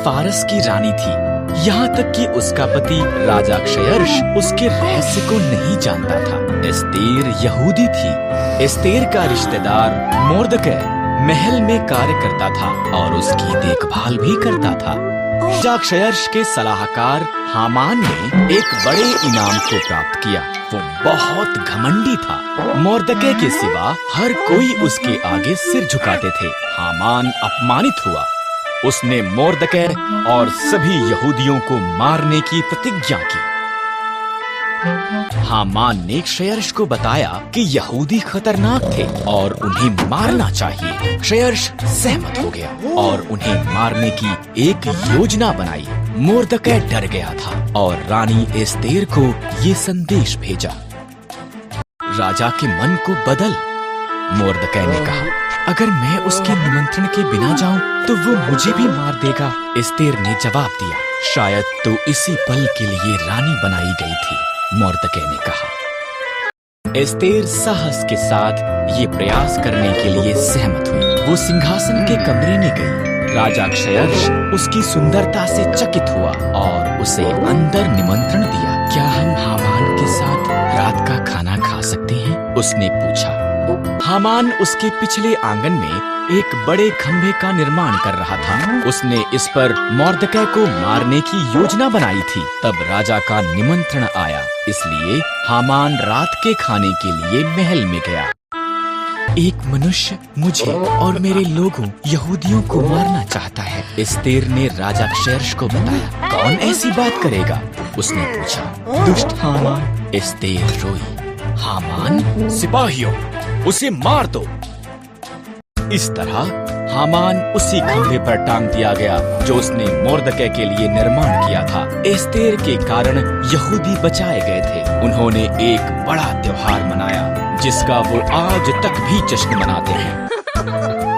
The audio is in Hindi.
फारस की रानी थी। यहाँ तक कि उसका पति राजा क्षयर्ष उसके रहस्य को नहीं जानता था। एस्तेर यहूदी थी। एस्तेर का रिश्तेदार मोर्दकै महल में कार्य करता था और उसकी देखभाल भी करता था। राजा क्षयर्ष के सलाहकार हामान ने एक बड़े इनाम को प्राप्त किया। वो बहुत घमंडी था। मोर्दकै के सिवा हर कोई उसके आगे सिर झुकाते थे। हामान अपमानित हुआ। उसने मोर्दकै और सभी यहूदियों को मारने की प्रतिज्ञा की। हामान ने क्षयर्ष को बताया कि यहूदी खतरनाक थे और उन्हें मारना चाहिए। क्षयर्ष सहमत हो गया और उन्हें मारने की एक योजना बनाई। मोर्दकै डर गया था और रानी एस्तेर को ये संदेश भेजा। राजा के मन को बदल। मोर्दकै ने कहा, अगर मैं उसके निमंत्रण के बिना जाऊं तो वो मुझे भी मार देगा। एस्तेर ने जवाब दिया, शायद तो इसी पल के लिए रानी बनाई गई थी। मोर्दकै ने कहा। एस्तेर साहस के साथ ये प्रयास करने के लिए सहमत हुई। वो सिंहासन के कमरे में गई। राजा क्षयर्ष उसकी सुंदरता से चकित हुआ और उसे अंदर निमंत्रण दिया। क्या हम हामान के साथ रात का खाना खा सकते हैं? उसने पूछा। हामान उसके पिछले आंगन में एक बड़े खंभे का निर्माण कर रहा था। उसने इस पर मोर्दकै को मारने की योजना बनाई थी। तब राजा का निमंत्रण आया, इसलिए हामान रात के खाने के लिए महल में गया। एक मनुष्य मुझे और मेरे लोगों यहूदियों को मारना चाहता है। एस्तेर ने राजा क्षयर्ष को बताया। कौन ऐसी बात करेगा? उसने पूछा। दुष्ट हामान। एस्तेर रोई। हामान, सिपाहियों, उसे मार दो। इस तरह हामान उसी खंभे पर टांग दिया गया जो उसने मोर्दकै के लिए निर्माण किया था। एस्तेर के कारण यहूदी बचाए गए थे। उन्होंने एक बड़ा त्योहार मनाया जिसका वो आज तक भी जश्न मनाते हैं।